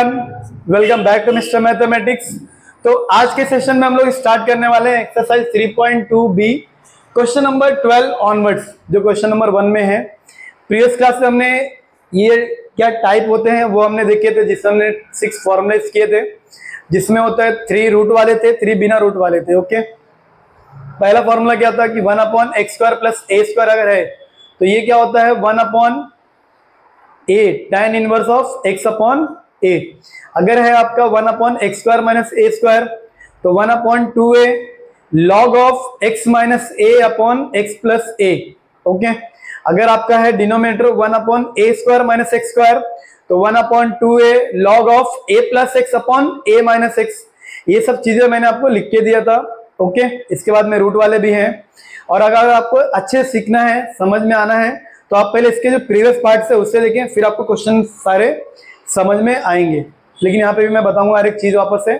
Everyone, welcome back to mister mathematics. तो आज के सेशन में हम लोग स्टार्ट करने वाले हैं exercise 3.2 B, question number 12 onwards, जो क्वेश्चन नंबर 1 में है। प्रीवियस क्लास में हमने ये क्या टाइप होते हैं वो हमने देखे थे, जिसमें हमने 6 फॉर्मूलेस किए थे, जिसमें होता है 3 रूट वाले थे, 3 बिना रूट वाले थे। ओके, पहला फॉर्मूला क्या था कि 1/x² प्लस a² अगर है तो ये क्या होता है 1/a tan inverse of x upon a। अगर है आपका 1/x² माइनस a² तो 1/2a log of x minus a upon x plus a। Okay, अगर आपका है डिनोमिनेटर 1/a² माइनस x² तो 1/2a log of a plus x upon a minus x। ये सब चीजें मैंने आपको लिख के दिया था। ओके, इसके बाद में रूट वाले भी हैं। और अगर आपको अच्छे सीखना है, समझ में आना है, तो आप पहले इसके जो प्रीवियस पार्ट है उससे देखें, फिर आपको क्वेश्चन सारे समझ में आएंगे। लेकिन यहाँ पे भी मैं बताऊंगा हर एक चीज वापस से।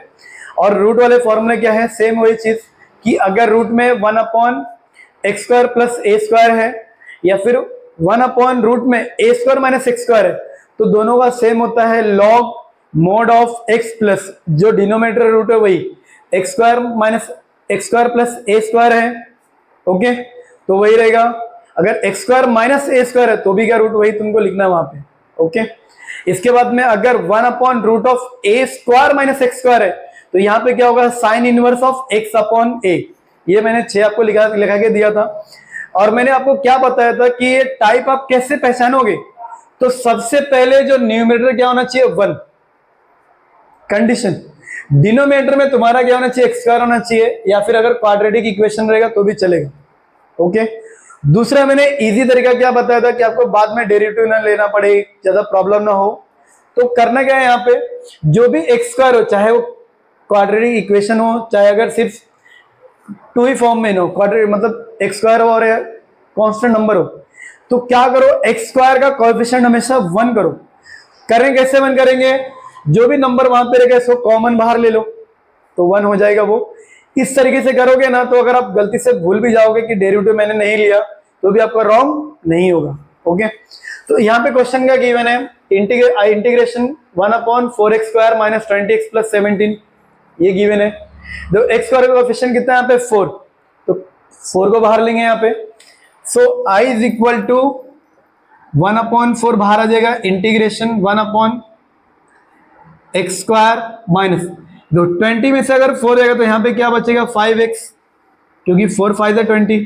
और रूट वाले फॉर्मूले क्या है, सेम वही चीज कि अगर रूट में 1/x² प्लस a² है या फिर 1/रूट में a² माइनस x² है तो दोनों का सेम होता है log mode of x plus जो डिनोमिनेटर रूट है वही x² minus x² plus a² है। ओके, तो वही रहेगा। अगर x² माइनस a² है तो भी क्या रूट वही तुमको लिखना है वहां पे। ओके, इसके बाद में अगर 1/रूट ऑफ a² माइनस x² है तो यहाँ पे क्या होगा sine inverse of x upon a। ये मैंने 6 आपको लिखा के दिया था। और मैंने आपको क्या बताया था कि ये टाइप आप कैसे पहचानोगे, तो सबसे पहले जो न्यूमरेटर क्या होना चाहिए 1 कंडीशन, डिनोमिनेटर में तुम्हारा क्या होना चाहिए x² होना चाहिए, या फिर अगर क्वाड्रेटिक इक्वेशन रहेगा तो भी चलेगा। ओके, दूसरा मैंने इजी तरीका क्या बताया था कि आपको बाद में डेरिवेटिव ना लेना पड़े, ज्यादा प्रॉब्लम ना हो। तो करना क्या है, यहाँ पे जो भी x² हो, चाहे वो क्वाड्रेटिक इक्वेशन हो, चाहे अगर सिर्फ 2 ही फॉर्म में हो, क्वाड्रेटिक मतलब x² हो और कांस्टेंट नंबर हो, तो क्या करो x² का कोएफिशिएंट हमेशा 1 करो। करें कैसे 1 करेंगे, जो भी नंबर वहां पे रहेगा इसको कॉमन बाहर ले लो तो 1 हो जाएगा वो। इस तरीके से करोगे ना, तो अगर आप गलती से भूल भी जाओगे कि डेरिवेटिव मैंने नहीं लिया तो भी आपका रॉन्ग नहीं होगा। ओके, तो यहाँ पे क्वेश्चन क्या गिवन है, integration 1/4x² minus 20x plus 17 ये गिवन है। तो x² का कोएफिशिएंट कितना है यहाँ पे 4, तो 4 को बाहर लेंगे यहाँ पे। So i is equal to 1/4 बाहर आ जाएगा, इंटीग्रेशन 1/x² माइनस 20 में से अगर 4 जाएगा तो यहाँ पे क्या बचेगा 5x, क्योंकि 4 5 है 20,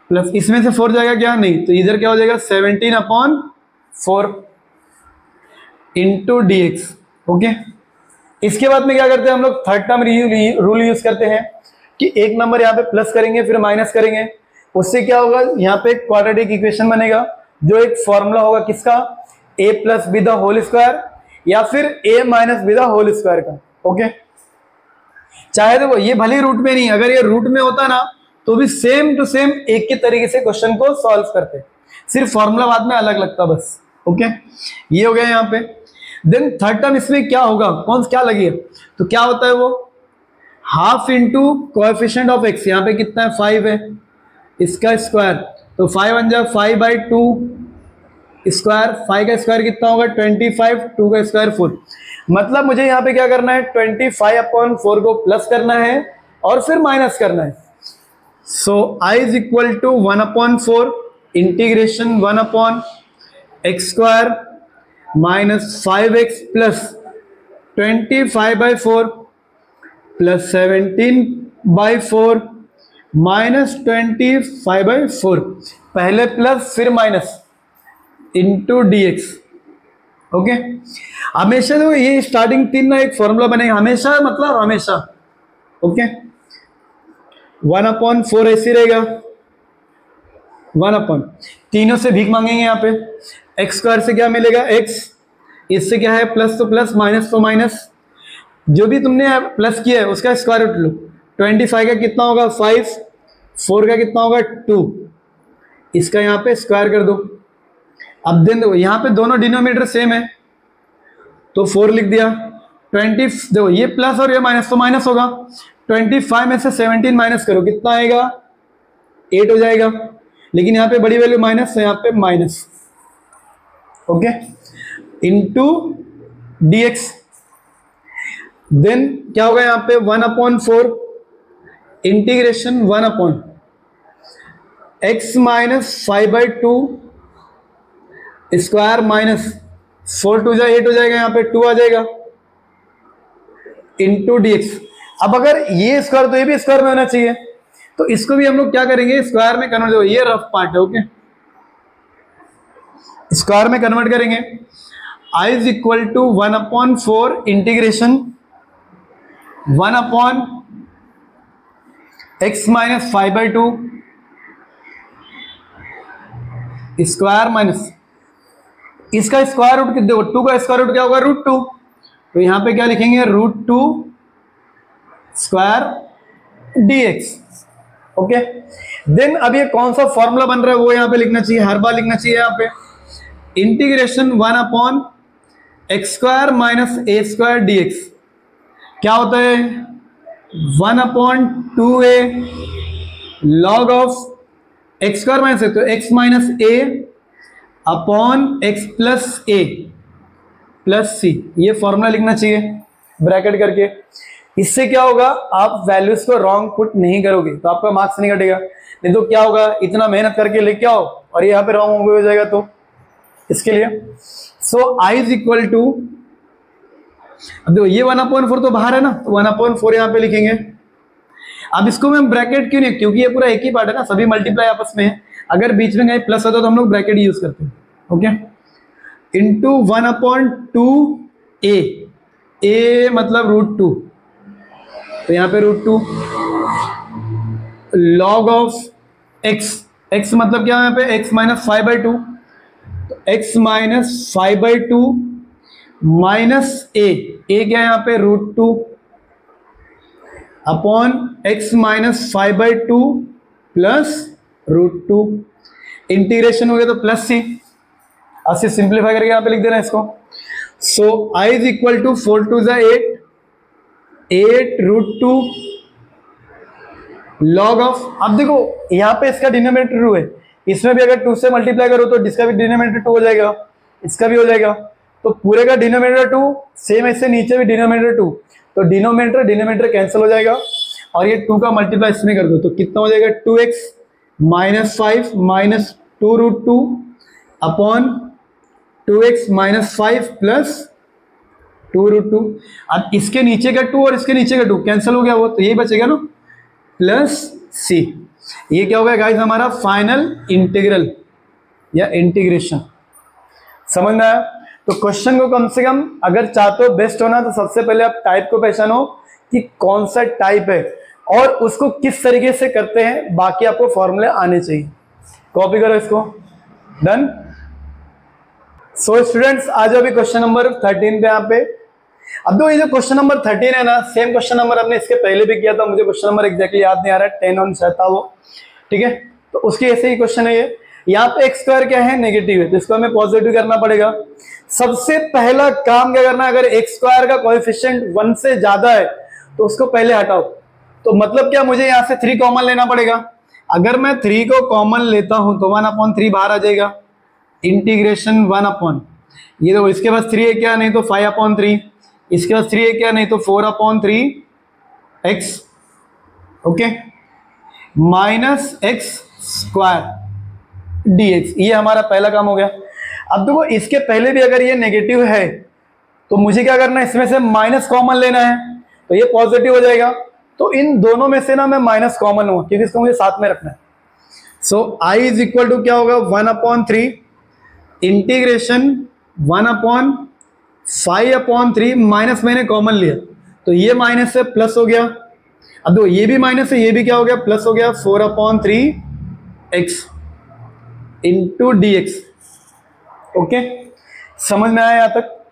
प्लस इसमें से 4 जाएगा क्या नहीं, तो इधर क्या हो जाएगा 17/4 इंटू dx। ओके, इसके बाद में क्या करते हैं हम लोग, थर्ड टर्म रूल यूज करते हैं कि एक नंबर यहाँ पे प्लस करेंगे फिर माइनस करेंगे। उससे क्या होगा, यहाँ पे क्वाड्रेटिक इक्वेशन बनेगा, जो एक फॉर्मूला होगा किसका, a plus B the whole square या फिर a minus B the whole square का। ओके, चाहे देखो ये भले रूट में नहीं, अगर ये रूट में होता ना तो भी सेम टू सेम एक के तरीके से क्वेश्चन को सॉल्व करते, सिर्फ फॉर्मूला बाद में अलग लगता बस। ओके, ये हो गया यहाँ पे। देन थर्ड टर्म इसमें क्या होगा, कौन क्या लगी, तो क्या होता है वो half into coefficient of x, यहाँ पे कितना है 5 है, इसका स्क्वायर, तो 5 बन जाए 5/2 स्क्वायर, 5 का स्क्वायर कितना होगा 25, 2 का स्क्वायर 4। मतलब मुझे यहाँ पे क्या करना है 25/4 को प्लस करना है और फिर माइनस करना है। So i is equal to 1/4 integration 1/x² minus 5x plus 25/4 plus 17/4 minus 25/4, पहले प्लस फिर माइनस इंटू dx। ओके, हमेशा तो ये स्टार्टिंग 3 ना एक फॉर्मूला बनेगा हमेशा, मतलब हमेशा। ओके, 1/4 ऐसे रहेगा, 1/, तीनों से भीख मांगेंगे यहाँ पे, x² से क्या मिलेगा x, इससे क्या है प्लस तो प्लस माइनस तो माइनस, जो भी तुमने प्लस किया है उसका स्क्वायर रूट लो। 25 का कितना होगा 5, 4 का कितना होगा 2, इसका यहाँ पे स्क्वायर कर दो। अब देन देखो यहाँ पे दोनों डिनोमिनेटर सेम है तो 4 लिख दिया, 20 देखो ये प्लस और ये माइनस तो माइनस होगा, 25 में से 17 माइनस करो कितना आएगा 8 हो जाएगा, लेकिन यहाँ पे बड़ी वैल्यू माइनस, तो यहाँ पे minus. Okay, into dx। Then क्या होगा यहां पे 1/4 integration 1/x minus 5/2 square minus 4 2 8 हो जाएगा, यहां पे 2 आ जाएगा इंटू dx। अब अगर ये स्क्वायर तो ये भी स्क्वायर में होना चाहिए, तो इसको भी हम लोग क्या करेंगे स्क्वायर में कन्वर्ट करेंगे। ये रफ पार्ट है, ओके, स्क्वायर में कन्वर्ट करेंगे। I is equal to 1/4 integration 1/x minus 5/2 square minus इसका स्क्वायर रूट देखो 2 का स्क्वायर रूट क्या होगा √2, तो यहां पे क्या लिखेंगे √2 स्क्वायर dx। ओके, देन अब ये कौन सा फॉर्मूला बन रहा है वो यहां पे लिखना चाहिए, हर बार लिखना चाहिए यहां पे integration 1/x² minus a² dx क्या होता है 1/2a log of x² minus तो x minus a upon x plus a plus c, ये फॉर्मूला लिखना चाहिए ब्रैकेट करके। इससे क्या होगा आप वैल्यूज को रॉन्ग पुट नहीं करोगे तो आपका मार्क्स नहीं कटेगा, नहीं तो क्या होगा इतना मेहनत करके लेके आओ और ये यहाँ पे रॉन्ग हो जाएगा। तो इसके लिए सो I इज इक्वल टू, अब देखो ये 1/4 तो बाहर है ना, तो 1/4 यहाँ पे लिखेंगे। अब इसको मैं ब्रैकेट क्यों नहीं, क्योंकि ये पूरा एक ही पार्ट है ना, सभी मल्टीप्लाई आपस में है। अगर बीच में कहीं प्लस होता तो हम लोग ब्रैकेट यूज करते हैं, ओके, इंटू 1/2a, a मतलब √2, तो यहाँ पे √2 log ऑफ x, x मतलब क्या है यहाँ पे x माइनस 5/2, तो x माइनस 5/2 माइनस a क्या है यहाँ पे √2 upon x minus 5/2 plus √2 integration हो गया तो प्लस c, ऐसे सिंप्लीफाई करके यहाँ पे लिख देना इसको। So I is equal to 4 2 8 √2 log of, अब देखो यहाँ पे इसका डिनोमिनेटर 2 है, इसमें भी अगर 2 से मल्टीप्लाई करो तो इसका भी डिनोमिनेटर 2 हो जाएगा, इसका भी हो जाएगा, तो पूरे का डिनोमिनेटर 2 सेम, ऐसे नीचे भी डिनोमिनेटर 2, तो डिनोमिनेटर कैंसिल हो जाएगा और ये 2 का मल्टीप्लाई इसमें कर दो तो कितना हो जाएगा 2x minus 5 minus 2√2 upon 2x minus 5 plus 2√2। अब इसके नीचे का 2 और इसके नीचे का 2 कैंसिल हो गया वो, तो यही बचेगा ना प्लस c। ये क्या हो गया गाइस हमारा फाइनल इंटीग्रल या इंटीग्रेशन, समझ में आया। तो क्वेश्चन को कम से कम अगर चाहते हो बेस्ट होना तो सबसे पहले आप टाइप को पहचानो कि कौन सा टाइप है और उसको किस तरीके से करते हैं, बाकी आपको फॉर्मूले आने चाहिए। कॉपी करो इसको, डन। सो स्टूडेंट्स आ जाओ अभी क्वेश्चन नंबर 13 पे यहाँ पे। अब देखो ये जो क्वेश्चन नंबर 13 है ना, सेम क्वेश्चन नंबर हमने इसके पहले भी किया था, मुझे क्वेश्चन नंबर एग्जैक्टली याद नहीं आ रहा है, 10 ऑन था वो, ठीक है। तो उसके ऐसे ही क्वेश्चन है ये, यहाँ पे x² क्या है नेगेटिव है, तो इसको हमें पॉजिटिव करना पड़ेगा। सबसे पहला काम क्या करना है, अगर x² का कोएफिशिएंट 1 से ज्यादा है तो उसको पहले हटाओ। तो मतलब क्या, मुझे यहाँ से 3 कॉमन लेना पड़ेगा। अगर मैं 3 को कॉमन लेता हूं तो 1/3 बाहर आ जाएगा, इंटीग्रेशन 1/, ये देखो इसके पास 3 है क्या, नहीं तो 5/3, इसके पास 3 है क्या, नहीं तो 4/3x, okay, minus x² dx, ये हमारा पहला काम हो गया। अब देखो इसके पहले भी अगर ये नेगेटिव है तो मुझे क्या करना है, इसमें से माइनस कॉमन लेना है, तो ये पॉजिटिव हो जाएगा। तो इन दोनों में से ना मैं माइनस कॉमन लूंगा क्योंकि इसको मुझे साथ में रखना है। So I is equal to क्या होगा 1/3 इंटीग्रेशन 1/5/3 माइनस मैंने कॉमन लिया तो ये माइनस से प्लस हो गया। अब देखो ये भी माइनस है, ये भी क्या हो गया प्लस हो गया, 4/3x इंटू dx। ओके, समझ में आया यहां तक।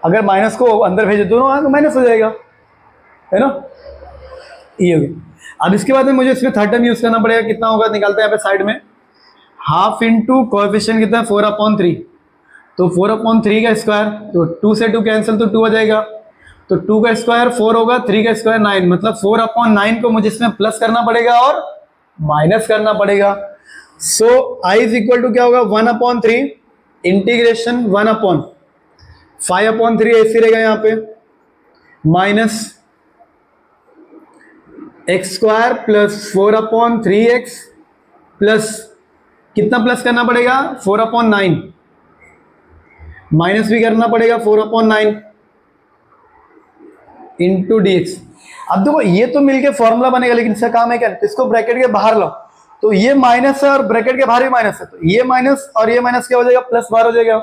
अगर माइनस को अंदर भेज दो ना तो माइनस हो जाएगा, है ना, ये हो गया। अब इसके बाद में मुझे इसमें थर्ड टर्म यूज करना पड़ेगा, कितना होगा निकालते हैं यहाँ पे साइड में, हाफ इंटू कोएफिशिएंट कितना है 4/3, तो 4/3 का स्क्वायर, तो 2 से 2 कैंसिल तो 2 आ जाएगा, तो 2 का स्क्वायर 4 होगा, 3 का स्क्वायर 9, मतलब 4/9 को मुझे इसमें प्लस करना पड़ेगा और माइनस करना पड़ेगा। So I is equal to क्या होगा 1/3 इंटीग्रेशन 1/, 5/3 ऐसे रहेगा यहाँ पे, minus x² plus 4/3x plus कितना प्लस करना पड़ेगा 4/9, माइनस भी करना पड़ेगा 4/9 इंटू dx। अब देखो ये तो मिलके फॉर्मूला बनेगा, लेकिन इसका काम है क्या, इसको ब्रैकेट के बाहर लाओ, तो ये माइनस है और ब्रैकेट के बाहर भी माइनस है, तो ये माइनस और ये माइनस क्या हो जाएगा, प्लस बाहर हो जाएगा,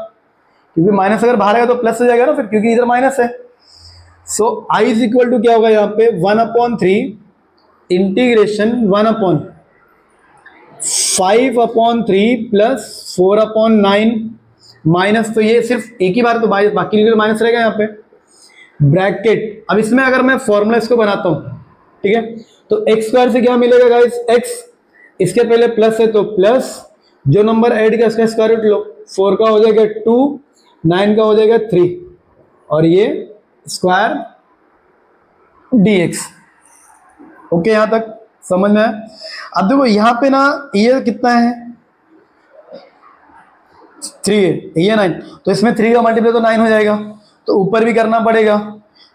क्योंकि माइनस अगर बाहर आएगा तो प्लस हो जाएगा ना फिर, क्योंकि इधर माइनस है। So I is equal to क्या होगा यहाँ पे 1/3 इंटीग्रेशन 1/5/3 प्लस 4/9 माइनस, तो ये सिर्फ एक ही बार, तो बाकी माइनस रहेगा यहाँ पे ब्रैकेट। अब इसमें अगर मैं फॉर्मूला इसको बनाता हूं, ठीक है, तो x² से क्या मिलेगा गाइस, x, इसके पहले प्लस है तो प्लस, जो नंबर ऐड किया उसका स्क्वायर रूट लो, 4 का हो जाएगा 2, 9 का हो जाएगा 3 और ये स्क्वायर dx। ओके, यहां तक समझ में आया। अब देखो यहां पे ना ये कितना है 3 है, ये 9, तो इसमें 3 का मल्टीप्लाई तो 9 हो जाएगा, तो ऊपर भी करना पड़ेगा,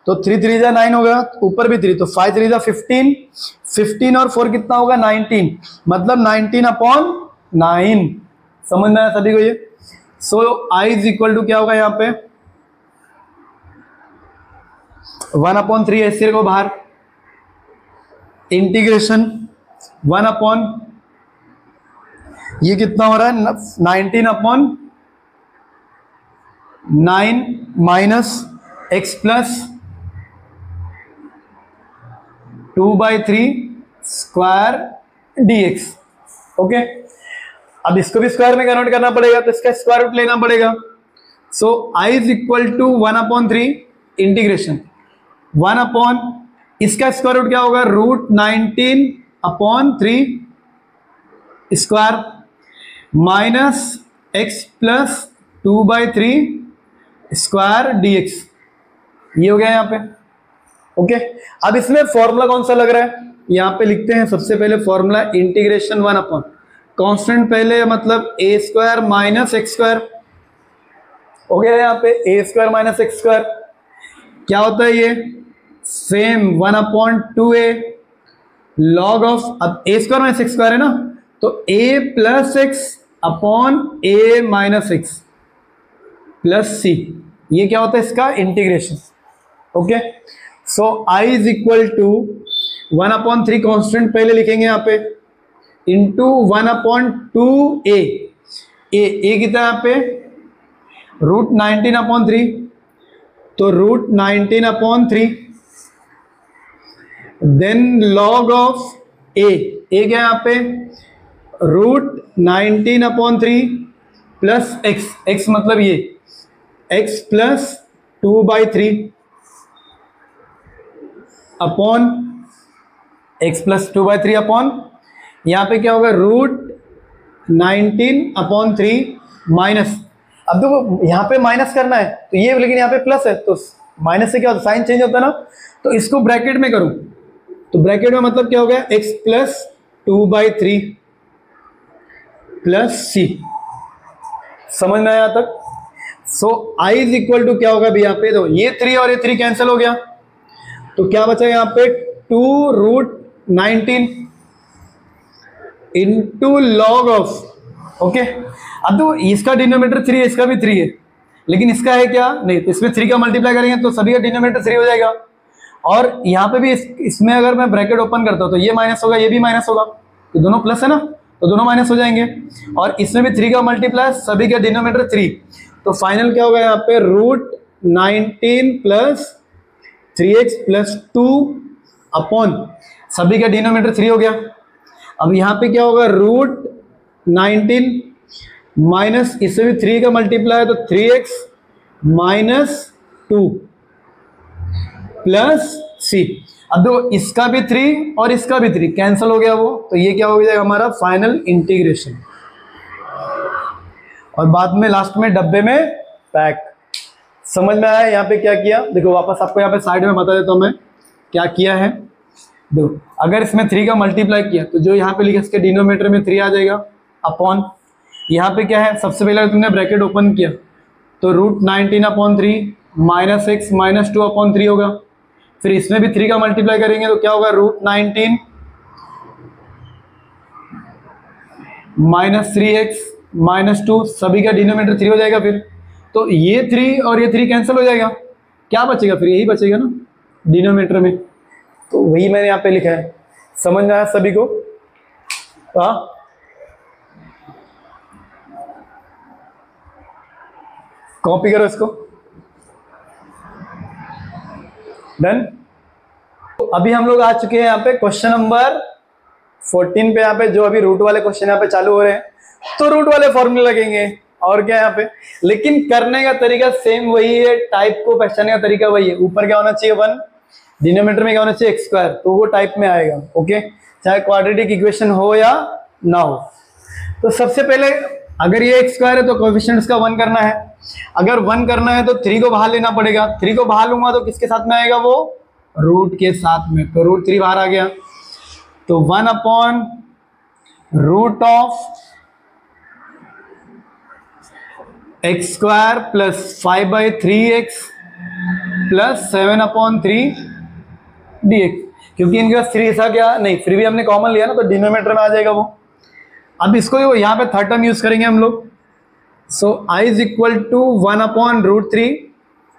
तो 3 3 जा 9 होगा, ऊपर भी 3, तो 5 3 जा 15, 15 और 4 कितना होगा 19, मतलब 19/9। समझ में आया सभी को ये। सो I इज इक्वल टू क्या होगा यहाँ पे 1/3 ऐसे को बाहर, इंटीग्रेशन 1/, ये कितना हो रहा है 19/9 minus x plus 2/3 square dx। Okay, अब इसको भी स्क्वायर में कन्वर्ट करना पड़ेगा, तो इसका स्क्वायर रूट लेना पड़ेगा। So I is equal to 1/3 integration 1/, इसका स्क्वायर रूट क्या होगा √19/3 square minus x plus 2/3 square dx। ये हो गया यहाँ पे। ओके, अब इसमें फॉर्मूला कौन सा लग रहा है, यहाँ पे लिखते हैं सबसे पहले फॉर्मूला इंटीग्रेशन 1/, कांस्टेंट पहले मतलब a² माइनस x², हो गया यहाँ पे a² माइनस x², क्या होता है ये सेम 1/2a लॉग ऑफ, अब a² माइनस x² है ना, तो a plus x upon a minus x plus c, ये क्या होता है इसका integration. Okay, so I is equal to 1/3 constant पहले लिखेंगे यहाँ पे इंटू 1/2a, a कितना यहाँ पे √19/3, तो √19/3 देन लॉग ऑफ a क्या यहाँ पे √19/3 प्लस x मतलब ये x plus 2/3 upon x plus 2/3 upon यहाँ पे क्या होगा √19/3 माइनस, अब देखो यहाँ पे माइनस करना है तो ये, लेकिन यहाँ पे प्लस है तो माइनस से क्या होता है साइन चेंज होता है ना, तो इसको ब्रैकेट में करूं तो ब्रैकेट में मतलब क्या हो गया x प्लस 2/3 प्लस c। समझ में आया यहाँ तक। सो I इज इक्वल टू क्या होगा भी यहाँ पे, तो ये 3 और ये 3 कैंसिल हो गया, तो क्या बचा यहाँ पे 2√19 इंटू लॉग ऑफ। ओके, अब तो इसका डिनोमिनेटर 3 है, इसका भी 3 है, लेकिन इसका है क्या नहीं, तो इसमें 3 का मल्टीप्लाई करेंगे तो सभी का डिनोमिनेटर 3 हो जाएगा, और यहाँ पे भी इसमें अगर मैं ब्रैकेट ओपन करता हूँ तो ये माइनस होगा, ये भी माइनस होगा, तो दोनों प्लस है ना, तो दोनों माइनस हो जाएंगे, और इसमें भी 3 का मल्टीप्लाई, सभी का डिनोमिनेटर 3, तो फाइनल क्या होगा यहाँ पे √19 प्लस 3x प्लस 2 अपॉन सभी का डिनोमिनेटर 3 हो गया। अब यहाँ पे क्या होगा √19 माइनस इससे भी 3 का मल्टीप्लाई है तो 3x माइनस 2 प्लस c। अब देखो इसका भी 3 और इसका भी 3 कैंसिल हो गया वो, तो ये क्या हो जाएगा हमारा फाइनल इंटीग्रेशन, और बाद में लास्ट में डब्बे में पैक। समझ में आया यहाँ पे क्या किया, देखो वापस आपको यहाँ पे साइड में बता देता हूँ मैं क्या किया है। देखो अगर इसमें 3 का मल्टीप्लाई किया तो जो यहाँ पे लिखा इसके डिनोमिनेटर में 3 आ जाएगा अपॉन, यहाँ पे क्या है सबसे पहले तुमने ब्रैकेट ओपन किया तो √19/3 माइनस एक्स माइनस 2/3 होगा। फिर इसमें भी 3 का मल्टीप्लाई करेंगे तो क्या होगा, √19 माइनस 3x माइनस 2, सभी का डिनोमिनेटर 3 हो जाएगा। फिर तो ये 3 और ये 3 कैंसिल हो जाएगा, क्या बचेगा, फिर यही बचेगा ना डिनोमिनेटर में। तो वही मैंने यहाँ पे लिखा है, समझ में आया सभी को? हाँ, कॉपी करो इसको। डन। तो अभी हम लोग आ चुके हैं यहाँ पे क्वेश्चन नंबर 14 पे। यहाँ पे जो अभी रूट वाले क्वेश्चन यहाँ पे चालू हो रहे हैं, तो रूट वाले फॉर्मूले लगेंगे और क्या यहाँ पे, लेकिन करने का तरीका सेम वही है, टाइप को पहचानने का तरीका वही है। ऊपर क्या होना चाहिए 1, डिनोमिनेटर में क्या होना चाहिए x², तो वो टाइप में आएगा। ओके, चाहे क्वाड्रेटिक इक्वेशन हो या ना हो। तो सबसे पहले अगर ये x² है तो कोएफिशिएंट्स का 1 करना है। अगर 1 करना है तो 3 को बाहर लेना पड़ेगा। 3 को बाहर लूंगा तो किसके साथ में आएगा, वो रूट के साथ में। तो √3 बाहर आ गया, तो 1/√of x² plus 5/3x plus 7/3 dx। क्योंकि इनके पास 3 था क्या, नहीं, फिर भी हमने कॉमन लिया ना, तो डिनोमिनेटर में आ जाएगा वो। अब इसको यहाँ पे थर्ड टर्म यूज करेंगे हम लोग। So I is equal to 1/√3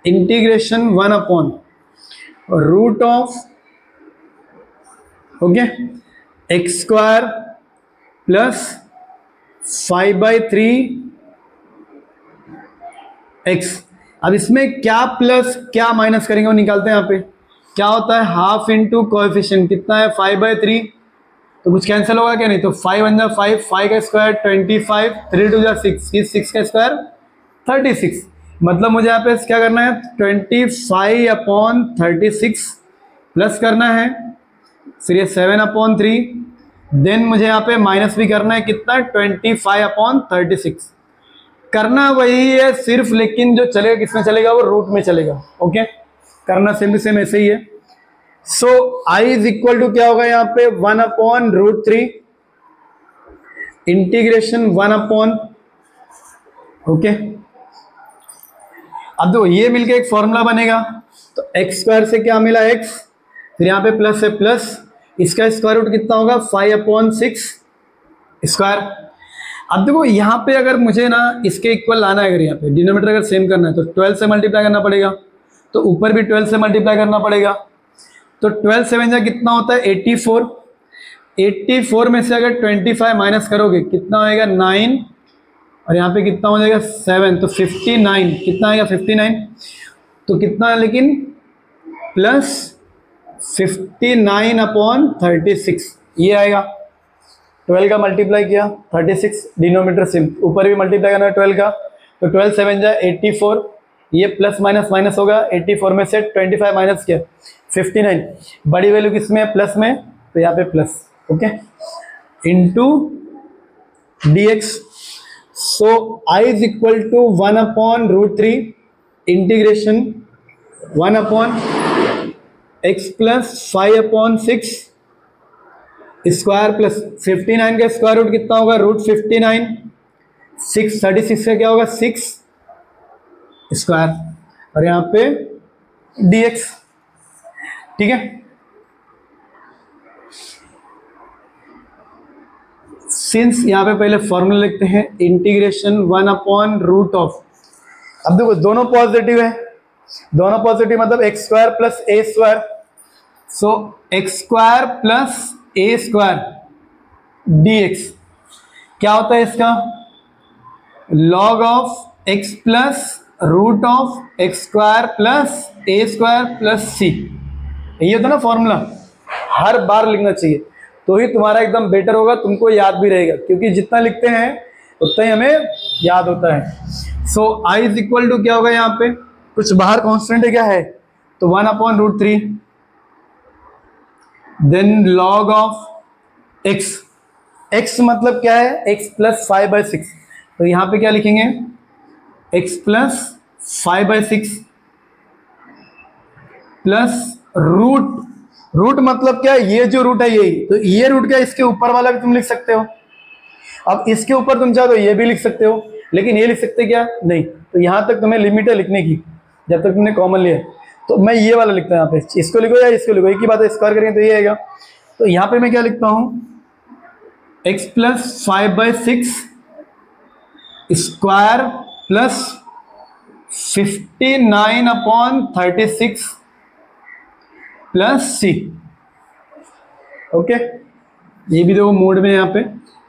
integration 1/√of okay x² plus 5/3x। अब इसमें क्या प्लस क्या माइनस करेंगे वो निकालते हैं। यहाँ पे क्या होता है, हाफ इंटू कोएफिशिएंट कितना है 5/3, तो कुछ कैंसिल होगा क्या, नहीं, तो 5 × 5, 5 का स्क्वायर 25, 3 × 6, 6 का स्क्वायर 36। मतलब मुझे यहाँ पे क्या करना है, 25/36 प्लस करना है, फिर ये 7/3, देन मुझे यहाँ पे माइनस भी करना है, कितना 25/36। करना वही है सिर्फ, लेकिन जो चलेगा किसमें चलेगा, वो रूट में चलेगा। ओके, करना सेम सेम ऐसे ही है। So I is equal to क्या होगा यहाँ पे 1/√3 इंटीग्रेशन 1/, ओके। अब देखो ये मिलके एक फॉर्मूला बनेगा, तो x² से क्या मिला x, फिर यहाँ पे प्लस है प्लस, इसका स्क्वायर रूट कितना होगा 5/6 स्क्वायर। अब देखो यहाँ पे अगर मुझे ना इसके इक्वल लाना है, अगर यहाँ पे डिनोमिनेटर अगर सेम करना है तो 12 से मल्टीप्लाई करना पड़ेगा, तो ऊपर भी 12 से मल्टीप्लाई करना पड़ेगा। तो 12 7 जा कितना होता है 84। 84 में से अगर 25 माइनस करोगे कितना होएगा 9, और यहाँ पे कितना हो जाएगा 7, तो 59। कितना आएगा 59, तो कितना, लेकिन प्लस 59/36 ये आएगा। 12 का मल्टीप्लाई किया 36, डिनोमिनेटर सिम, ऊपर भी मल्टीप्लाई करना है 12 का, तो 12 7 जा 84, ये प्लस माइनस माइनस होगा। 84 में से 25 माइनस किया 59, बड़ी वैल्यू किसमें है, प्लस में, तो यहाँ पे plus, okay, into dx। So I is equal to 1/√3 integration 1/x plus 5/6 square plus 59 का स्क्वायर रूट कितना होगा, √59, 36 का क्या होगा 6 स्क्वायर, और यहाँ पे dx। ठीक है, सिंस यहाँ पे पहले फॉर्मूला लिखते हैं इंटीग्रेशन 1/√of। अब देखो दोनों पॉजिटिव है, दोनों पॉजिटिव मतलब x² प्लस a²। सो x² प्लस a² dx क्या होता है इसका, log of x plus root of x² plus a² plus c। ये होता है ना फॉर्मूला, हर बार लिखना चाहिए, तो ही तुम्हारा एकदम बेटर होगा, तुमको याद भी रहेगा, क्योंकि जितना लिखते हैं उतना ही हमें याद होता है। So I is equal to क्या होगा, यहाँ पे कुछ बाहर कांस्टेंट है क्या है, तो 1/√3, then log of x। x मतलब क्या है, x प्लस 5/6, तो यहाँ पे क्या लिखेंगे x plus 5/6 plus root. Root मतलब क्या, ये जो रूट है यही, तो ये रूट क्या, इसके ऊपर वाला भी तुम लिख सकते हो। अब इसके ऊपर तुम चाहो तो ये भी लिख सकते हो, लेकिन ये लिख सकते क्या, नहीं, तो यहाँ तक तुम्हें लिमिट है लिखने की जब तक तुमने कॉमन लिया है। तो मैं ये वाला लिखता हूँ यहाँ पे, इसको लिखो या इसको लिखो, एक ही बात है, स्क्वायर करेंगे तो ये आएगा। तो यहाँ पे मैं क्या लिखता हूँ, x plus 5/6 square plus 59/36 plus c। Okay, ये भी देखो मोड में यहाँ पे,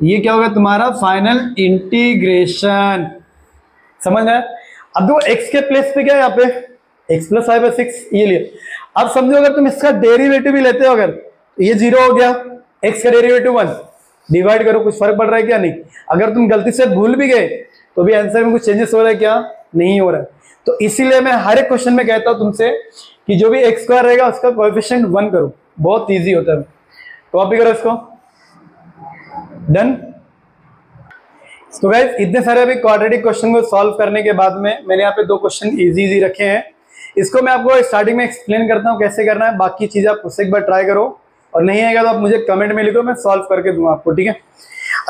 ये क्या होगा तुम्हारा फाइनल इंटीग्रेशन। समझ आया? अब देखो x के प्लेस पे क्या है यहाँ पे, x प्लस 5/6 ये लिया। अब समझो अगर तुम इसका डेरिवेटिव भी लेते हो, अगर ये 0 हो गया, x का डेरिवेटिव 1, डिवाइड करो, कुछ फर्क पड़ रहा है क्या? नहीं। अगर तुम गलती से भूल भी गए तो भी आंसर में कुछ चेंजेस हो रहा है क्या? नहीं हो रहा है। तो इसीलिए मैं हर एक क्वेश्चन में कहता हूं तुमसे कि जो भी x स्क्वायर रहेगा उसका कोएफिशिएंट 1 करो, बहुत इजी होता है। कॉपी करो इसको, डन। तो गाइस इतने सारे अभी क्वाड्रेटिक क्वेश्चन को सॉल्व करने के बाद में मैंने यहाँ पे 2 क्वेश्चन इजी रखे हैं। इसको मैं आपको स्टार्टिंग में एक्सप्लेन करता हूँ कैसे करना है, बाकी चीजें आप उससे एक बार ट्राई करो, और नहीं आएगा तो आप मुझे कमेंट में लिखो, मैं सॉल्व करके दूंगा आपको, ठीक है।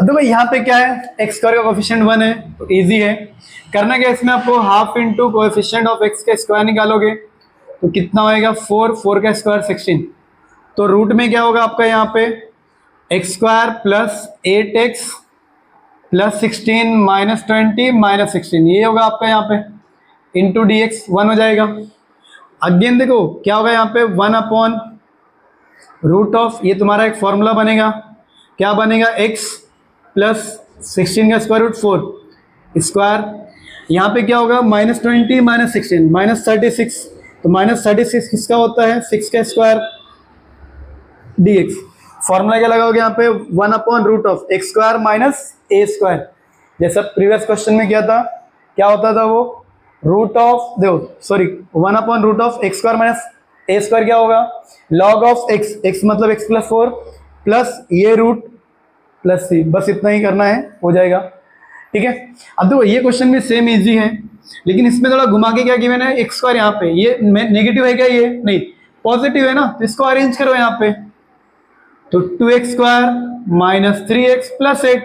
अब देखो यहाँ पे क्या है, एक्स स्क्वायर का कोएफिशिएंट 1 है, तो इजी है। करना क्या, इसमें आपको half into coefficient of x का स्क्वायर निकालोगे तो कितना होएगा, 4 का स्क्वायर 16। तो रूट में क्या होगा आपका यहाँ पे, x square plus 8x plus 16 minus 20 minus 16, ये होगा आपका यहाँ पे इंटू डी एक्स 1 हो जाएगा। अगेन देखो क्या होगा यहाँ पे, 1 रूट ऑफ, ये तुम्हारा एक फॉर्मूला बनेगा, क्या बनेगा, x प्लस 16 का स्क्वायर रूट 4 स्क्वायर, यहाँ पे क्या होगा, माइनस 20 माइनस 16 माइनस 36, तो माइनस 36 किसका होता है, 6 का स्क्वायर dx। फॉर्मूला क्या लगाओगे यहाँ पे, 1 root of x square minus A square, जैसा प्रीवियस क्वेश्चन में किया था, क्या होता था वो, रूट ऑफ, देखो sorry 1 root of x square minus A square क्या होगा, लॉग ऑफ एक्स, एक्स मतलब एक्स प्लस 4 प्लस ये रूट प्लस सी, बस इतना ही करना है, हो जाएगा, ठीक है। अब देखो ये क्वेश्चन भी सेम इजी है, लेकिन इसमें थोड़ा घुमा के क्या गिवन है, एक्स स्क्वायर यहाँ पे, ये नेगेटिव है क्या, ये नहीं पॉजिटिव है ना, तो इसको अरेंज करो यहाँ पे, तो 2x square minus 3x plus 8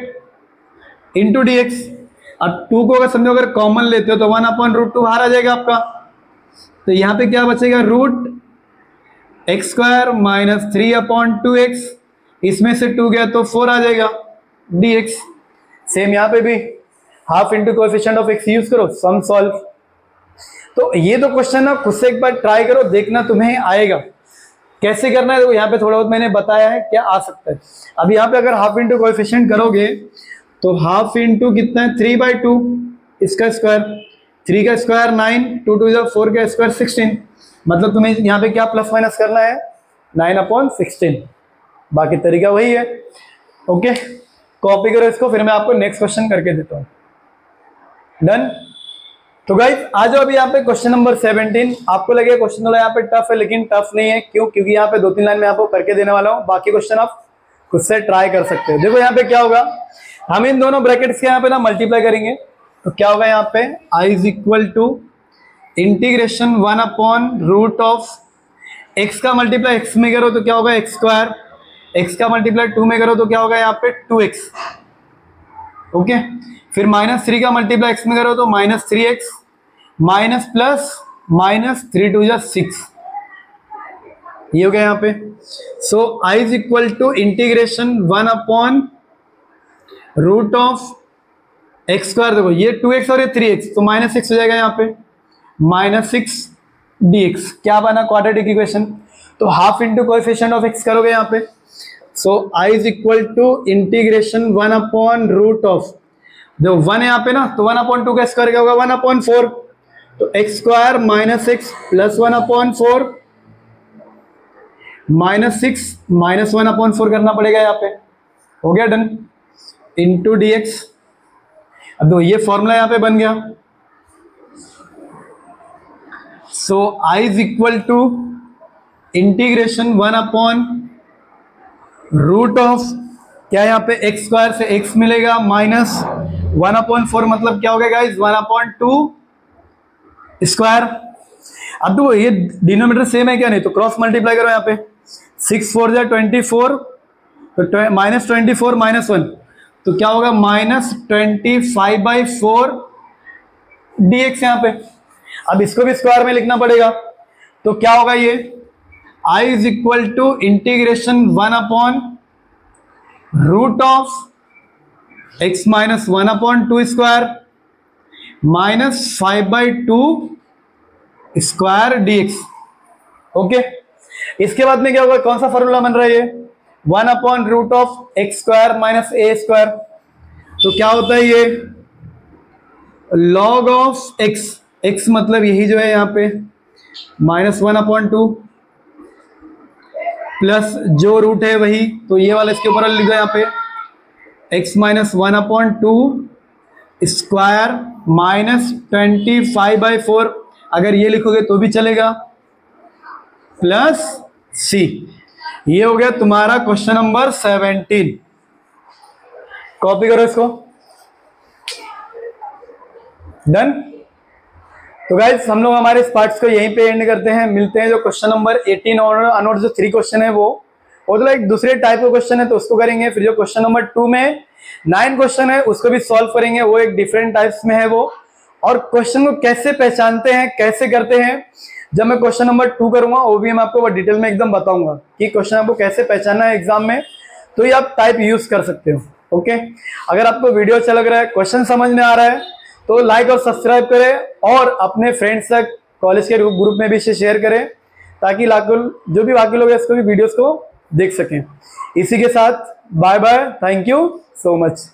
into D x. अब 2 को अगर समझो अगर कॉमन लेते हो तो 1/√2 बाहर आ जाएगा आपका, तो यहाँ पे क्या बचेगा, root x square minus 3/2x, इसमें से 2 गया तो 4 आ जाएगा dx। सेम यहाँ पे भी half into coefficient of x use करो, सम सॉल्व। तो ये तो क्वेश्चन ना खुद से एक बार ट्राई करो, देखना तुम्हें आएगा कैसे करना है। देखो यहाँ पे थोड़ा बहुत मैंने बताया है क्या आ सकता है। अब यहाँ पे अगर हाफ इंटू कोएफिशिएंट करोगे तो हाफ इंटू कितना है, 3/2 इसका स्क्वायर, 3 का स्क्वायर 9, 2 2 4 का स्क्वायर 16, मतलब तुम्हें यहाँ पे क्या प्लस माइनस करना है, 9/16, बाकी तरीका वही है। ओके, कॉपी करो इसको, फिर मैं आपको नेक्स्ट क्वेश्चन करके देता हूँ, डन। तो गाइस आ जाओ अभी यहाँ पे क्वेश्चन नंबर 17। आपको लगे क्वेश्चन वाला यहाँ पे टफ है, लेकिन टफ नहीं है, क्यों, क्योंकि यहाँ पे 2-3 लाइन में आपको करके देने वाला हूँ, बाकी क्वेश्चन आप खुद से ट्राई कर सकते हो। देखो यहाँ पे क्या होगा, हम इन दोनों ब्रैकेट्स के यहाँ पे ना मल्टीप्लाई करेंगे, तो क्या होगा यहाँ पे, i is equal to integration 1/रूट ऑफ x का मल्टीप्लाई x में करो तो क्या होगा, एक्स स्क्वायर, x का मल्टीप्लाई 2 में करो तो क्या होगा यहाँ पे 2x, ओके। फिर -3 का मल्टीप्लाई x में करो तो -3x, माइनस प्लस माइनस 3 2 6, ये हो गया यहाँ पे। So i is equal to integration 1/रूट ऑफ एक्स स्क्वायर, देखो ये 2x और ये 3x, तो -6 हो जाएगा यहाँ पे, -6 dx, क्या बना, क्वाड्रेटिक इक्वेशन। तो half into coefficient of x करोगे यहाँ पे, so i is equal to integration 1/रूट ऑफ, देखो 1 है यहाँ पे ना, तो 1/2 का स्क्वायर क्या होगा, 1/4, तो x square minus x plus 1/4 -6 minus 1/4 करना पड़ेगा यहाँ पे, हो गया डन, इंटू डी एक्स। अब दो ये फॉर्मूला यहाँ पे बन गया। So i is equal to integration 1/रूट ऑफ, क्या यहाँ पे एक्स स्क्वायर से x मिलेगा माइनस 1/4, मतलब क्या हो गया गाइस, 1/2 स्क्वायर। अब तो ये डिनोमिनेटर सेम है क्या, नहीं तो क्रॉस मल्टीप्लाई करो यहाँ पे, 6 4 जा 24, तो -24 -1, तो क्या होगा, -25/4 dx यहाँ पे। अब इसको भी स्क्वायर में लिखना पड़ेगा, तो क्या होगा ये I is equal to integration 1 upon root of x minus 1 upon 2 square minus 5/2 square dx। Okay, इसके बाद में क्या होगा, कौन सा फॉर्मूला बन रहा है ये 1 upon root of x square minus A square. तो क्या होता है ये लॉग ऑफ एक्स, एक्स मतलब यही जो है यहाँ पे माइनस 1 अपॉन 2 प्लस जो रूट है वही, तो ये वाला इसके ऊपर लिख दो यहाँ पे x minus 1 upon 2 square minus 25/4, अगर ये लिखोगे तो भी चलेगा, प्लस c। ये हो गया तुम्हारा क्वेश्चन नंबर 17। कॉपी करो इसको, डन। तो गाइज हम लोग हमारे इस पार्ट्स को यहीं पे एंड करते हैं, मिलते हैं जो क्वेश्चन नंबर 18 और अनवर्ड जो 3 क्वेश्चन है वो तो एक दूसरे टाइप का क्वेश्चन है तो उसको करेंगे। फिर जो क्वेश्चन नंबर 2 में 9 क्वेश्चन है उसको भी सॉल्व करेंगे, वो एक डिफरेंट टाइप्स में है वो। और क्वेश्चन को कैसे पहचानते हैं, कैसे करते हैं, जब मैं क्वेश्चन नंबर 2 करूंगा वो भी मैं आपको डिटेल में एकदम बताऊंगा कि क्वेश्चन आपको कैसे पहचानना है एग्जाम में, तो ये आप टाइप यूज कर सकते हो। ओके, अगर आपको वीडियो अच्छा लग रहा है, क्वेश्चन समझ में आ रहा है तो लाइक और सब्सक्राइब करें और अपने फ्रेंड्स तक कॉलेज के ग्रुप में भी इसे शेयर करें ताकि जो भी बाकी लोग हैं इसको भी वीडियोस को देख सकें। इसी के साथ bye bye, thank you so much.